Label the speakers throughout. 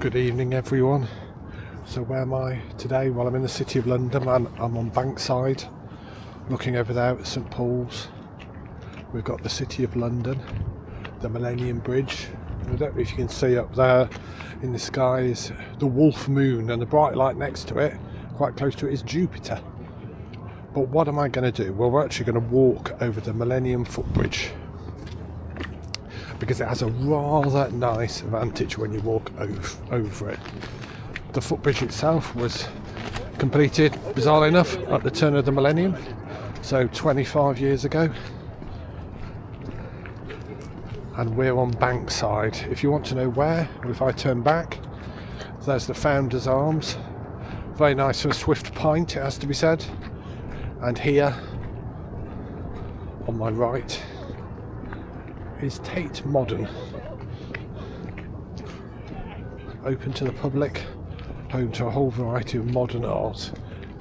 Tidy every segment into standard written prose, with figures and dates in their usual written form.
Speaker 1: Good evening everyone. So where am I today? Well, I'm in the City of London and I'm on Bankside, looking over there at St Paul's. We've got the City of London, the Millennium Bridge. I don't know if you can see up there in the sky is the Wolf Moon, and the bright light next to it, quite close to it, is Jupiter. But what am I going to do? Well, we're actually going to walk over the Millennium Footbridge, because it has a rather nice vantage when you walk over it. The footbridge itself was completed, bizarrely enough, at the turn of the millennium, so 25 years ago. And we're on Bankside. If you want to know where, if I turn back, there's the Founder's Arms. Very nice for a swift pint, it has to be said. And here, on my right, is Tate Modern. Open to the public, home to a whole variety of modern art,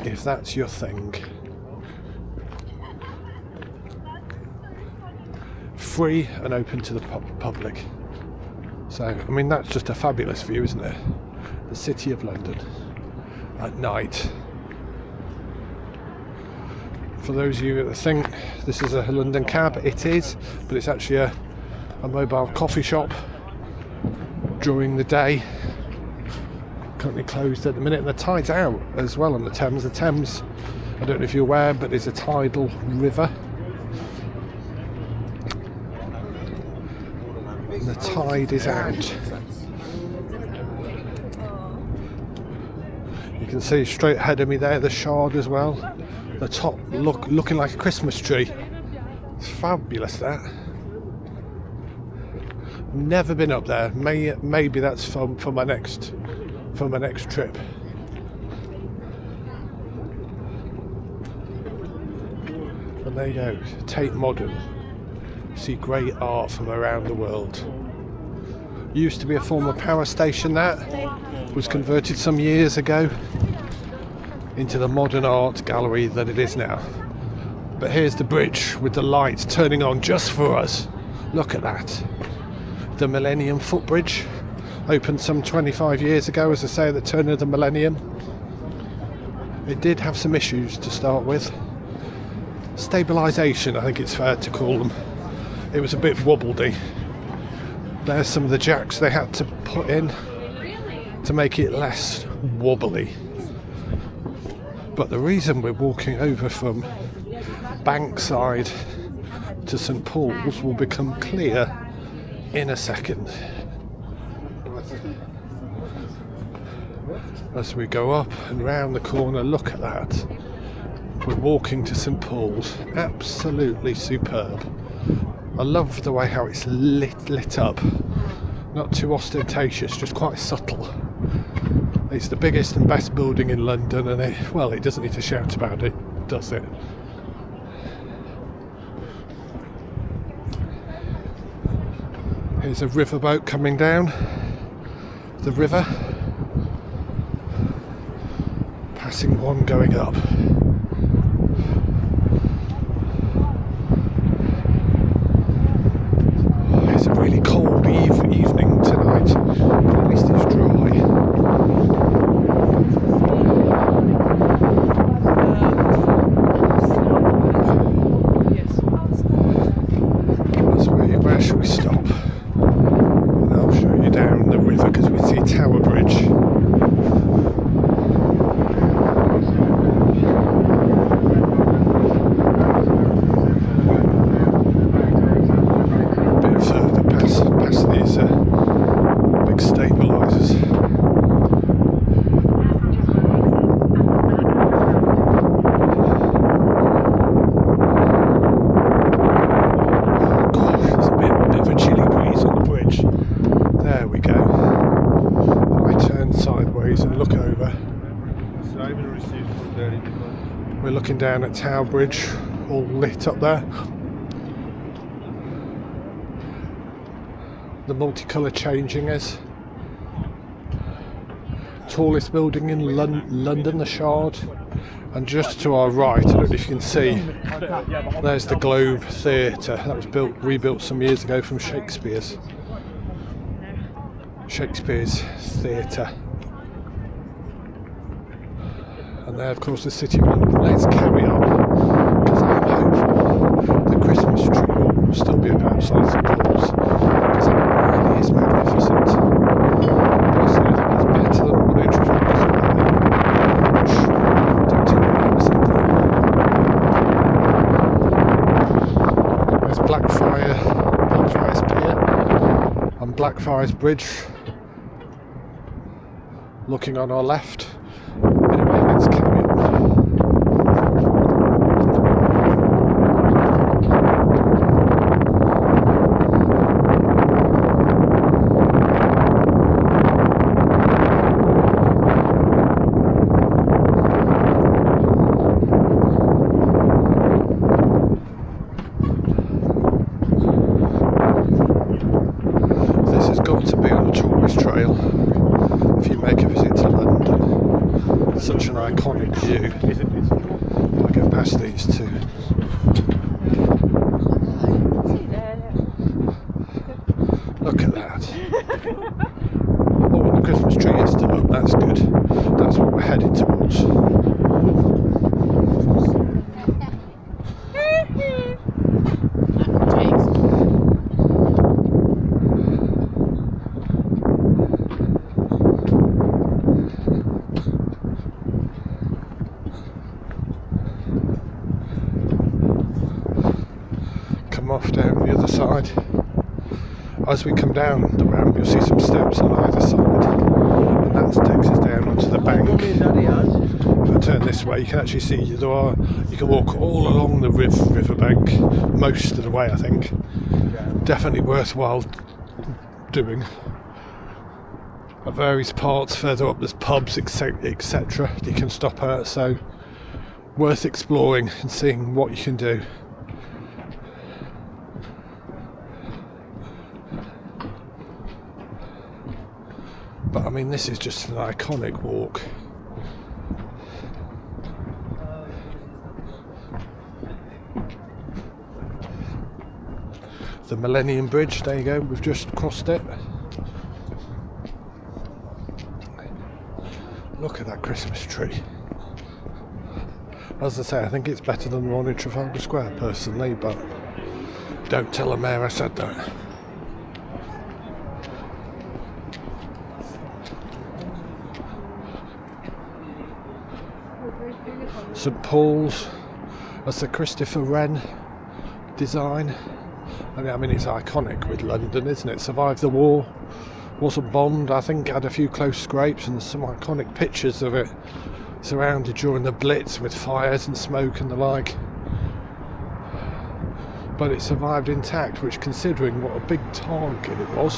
Speaker 1: if that's your thing. Free and open to the public. So, I mean, that's just a fabulous view, isn't it? The City of London at night. For those of you that think this is a London cab, it is, but it's actually a mobile coffee shop during the day. Currently closed at the minute, and the tide's out as well on the Thames. The Thames, I don't know if you're aware, but it's a tidal river. And the tide is out. You can see straight ahead of me there the Shard as well. The top looking like a Christmas tree. It's fabulous, that. Never been up there. Maybe that's for my next trip. And there you go, Tate Modern. See great art from around the world. Used to be a former power station that was converted some years ago into the modern art gallery that it is now. But here's the bridge with the lights turning on just for us. Look at that. The Millennium Footbridge, opened some 25 years ago, as I say, at the turn of the millennium. It did have some issues to start with. Stabilisation, I think it's fair to call them. It was a bit wobbledy. There's some of the jacks they had to put in to make it less wobbly. But the reason we're walking over from Bankside to St Paul's will become clear in a second. As we go up and round the corner, look at that. We're walking to St Paul's. Absolutely superb. I love the way how it's lit up. Not too ostentatious, just quite subtle. It's the biggest and best building in London, and it doesn't need to shout about it, does it? Here's a riverboat coming down the river, passing one going up. It's a really cold evening tonight, but at least it's dry. Where should we stop? And I'll show you down the river, because we see Tower Bridge. A bit further past these big stabilisers. And look over. We're looking down at Tower Bridge, all lit up there. The multicolour changing us. Tallest building in London, the Shard. And just to our right, I don't know if you can see, there's the Globe Theatre. That was rebuilt some years ago from Shakespeare's Shakespeare's Theatre. And there, of course, the City of London. Let's carry on, because I'm hopeful the Christmas tree will still be up outside St Paul's, because it really is magnificent. Personally, I think it's better than one in Trafalgar Square. Don't tell me I said that. There's Blackfriars Pier and Blackfriars Bridge, looking on our left. Anyway, let's carry on. This has got to be on a tourist trail if you make a visit to London. Such an iconic view. I go past these two. Look at that. Oh, and the Christmas tree is still up, that's good. That's what we're heading towards. Off down the other side. As we come down the ramp, you'll see some steps on either side, and that takes us down onto the bank. If I turn this way, you can actually see you can walk all along the riverbank most of the way. I think definitely worthwhile doing. At various parts further up, there's pubs, etc. You can stop at, so worth exploring and seeing what you can do. But I mean, this is just an iconic walk. The Millennium Bridge, there you go, we've just crossed it. Look at that Christmas tree. As I say, I think it's better than the one in Trafalgar Square personally, but don't tell the mayor I said that. St Paul's, that's the Christopher Wren design. I mean, it's iconic with London, isn't it? Survived the war, wasn't bombed, I think had a few close scrapes, and there's some iconic pictures of it surrounded during the Blitz with fires and smoke and the like. But it survived intact, which, considering what a big target it was,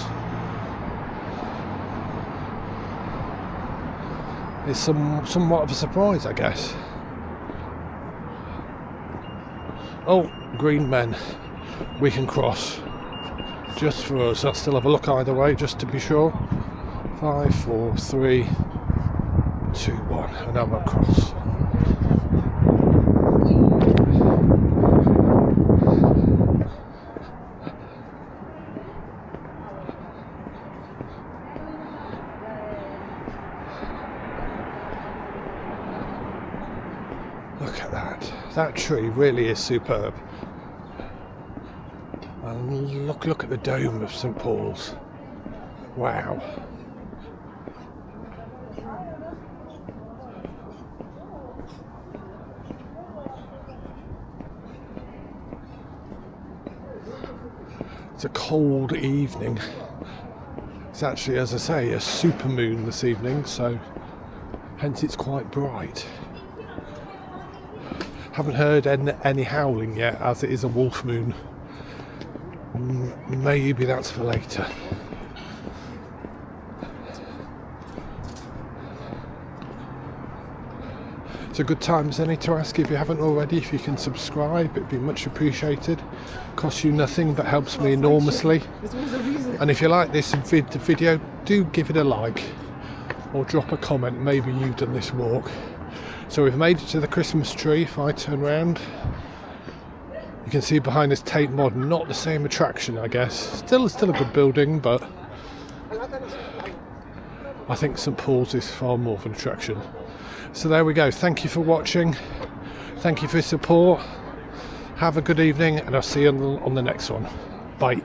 Speaker 1: is somewhat of a surprise, I guess. Oh, green men, we can cross. Just for us, I'll still have a look either way, just to be sure. 5, 4, 3, 2, 1, and I'm across. Look at that. That tree really is superb. And look at the dome of St Paul's. Wow. It's a cold evening. It's actually, as I say, a supermoon this evening, so hence it's quite bright. Haven't heard any howling yet, as it is a wolf moon. Maybe that's for later. It's a good time, as any, to ask, if you haven't already, if you can subscribe. It'd be much appreciated. Costs you nothing, but helps me enormously. And if you like this video, do give it a like or drop a comment. Maybe you've done this walk. So we've made it to the Christmas tree. If I turn around, you can see behind us Tate Modern. Not the same attraction, I guess. Still a good building, but I think St Paul's is far more of an attraction. So there we go. Thank you for watching. Thank you for your support. Have a good evening, and I'll see you on the next one. Bye.